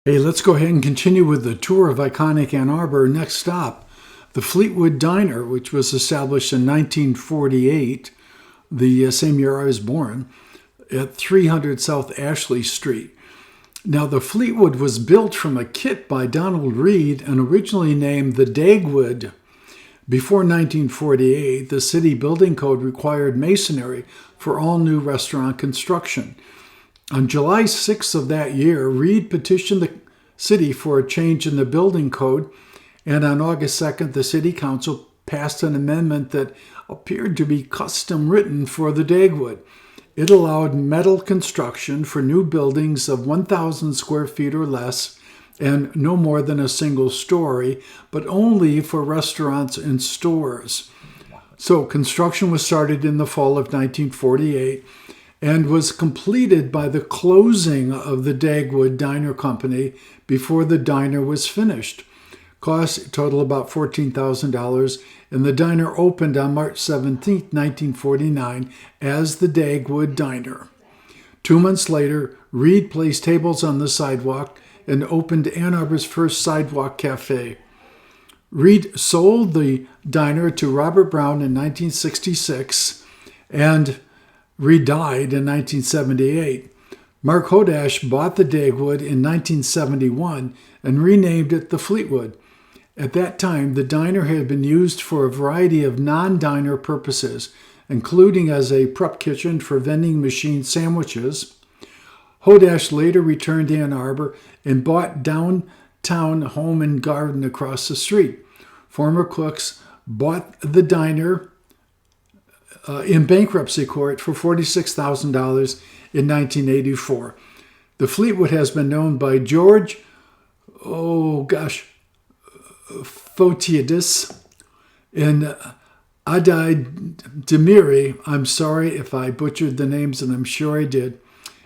Hey, let's go ahead and continue with the tour of iconic Ann Arbor. Next stop, the Fleetwood Diner, which was established in 1948, the same year I was born, at 300 South Ashley Street. Now, the Fleetwood was built from a kit by Donald Reed and originally named the Dagwood. Before 1948, the city building code required masonry for all new restaurant construction. On July 6th of that year, Reed petitioned the city for a change in the building code, and on August 2nd, the city council passed an amendment that appeared to be custom written for the Dagwood. It allowed metal construction for new buildings of 1,000 square feet or less and no more than a single story, but only for restaurants and stores. So construction was started in the fall of 1948 and was completed by the closing of the Dagwood Diner Company before the diner was finished. Costs total about $14,000, and the diner opened on March 17, 1949 as the Dagwood Diner. 2 months later, Reed placed tables on the sidewalk and opened Ann Arbor's first sidewalk cafe. Reed sold the diner to Robert Brown in 1966, and Reed died in 1978. Mark Hodash bought the Dagwood in 1971 and renamed it the Fleetwood. At that time, the diner had been used for a variety of non-diner purposes, including as a prep kitchen for vending machine sandwiches. Hodash later returned to Ann Arbor and bought downtown home and garden across the street. Former cooks bought the diner in bankruptcy court for $46,000 in 1984. The Fleetwood has been known by George, Fotiadis and Adai Demiri. I'm sorry if I butchered the names, and I'm sure I did.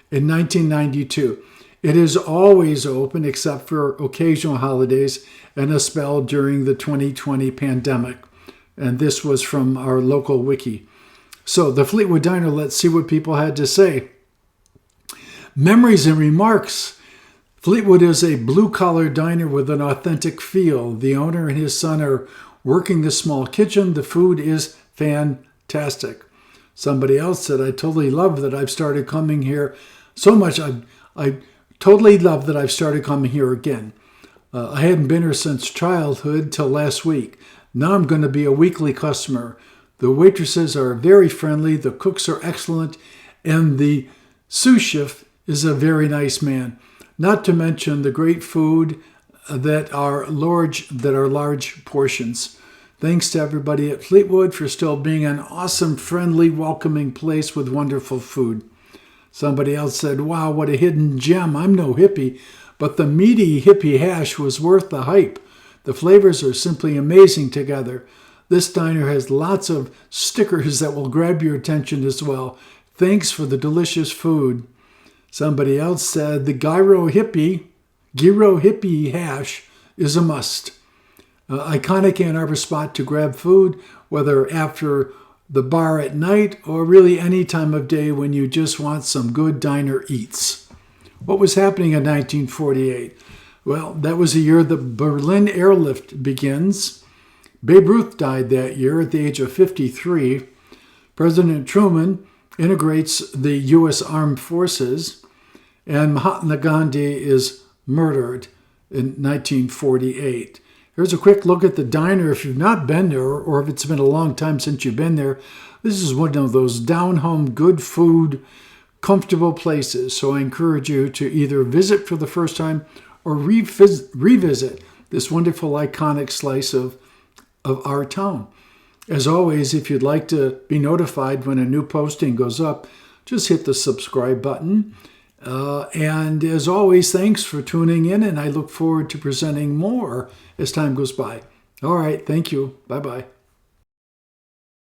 In 1992. It is always open except for occasional holidays and a spell during the 2020 pandemic. And this was from our local wiki. So the Fleetwood Diner, let's see what people had to say. Memories and remarks. Fleetwood is a blue-collar diner with an authentic feel. The owner and his son are working the small kitchen. The food is fantastic. Somebody else said, I totally love that I've started coming here so much. I totally love that I've started coming here again. I hadn't been here since childhood till last week. Now I'm going to be a weekly customer. The waitresses are very friendly, the cooks are excellent, and the sous chef is a very nice man. Not to mention the great food that are large portions. Thanks to everybody at Fleetwood for still being an awesome, friendly, welcoming place with wonderful food. Somebody else said, wow, what a hidden gem. I'm no hippie, but the meaty hippie hash was worth the hype. The flavors are simply amazing together. This diner has lots of stickers that will grab your attention as well. Thanks for the delicious food. Somebody else said the gyro hippie hash is a must. Iconic Ann Arbor spot to grab food, whether after the bar at night or really any time of day when you just want some good diner eats. What was happening in 1948? Well, that was the year the Berlin airlift begins. Babe Ruth died that year at the age of 53. President Truman integrates the U.S. Armed Forces, and Mahatma Gandhi is murdered in 1948. Here's a quick look at the diner. If you've not been there, or if it's been a long time since you've been there, this is one of those down-home, good food, comfortable places. So I encourage you to either visit for the first time or revisit this wonderful, iconic slice of our town. As always, if you'd like to be notified when a new posting goes up, just hit the subscribe button. And as always, thanks for tuning in, and I look forward to presenting more as time goes by. All right, thank you. Bye-bye.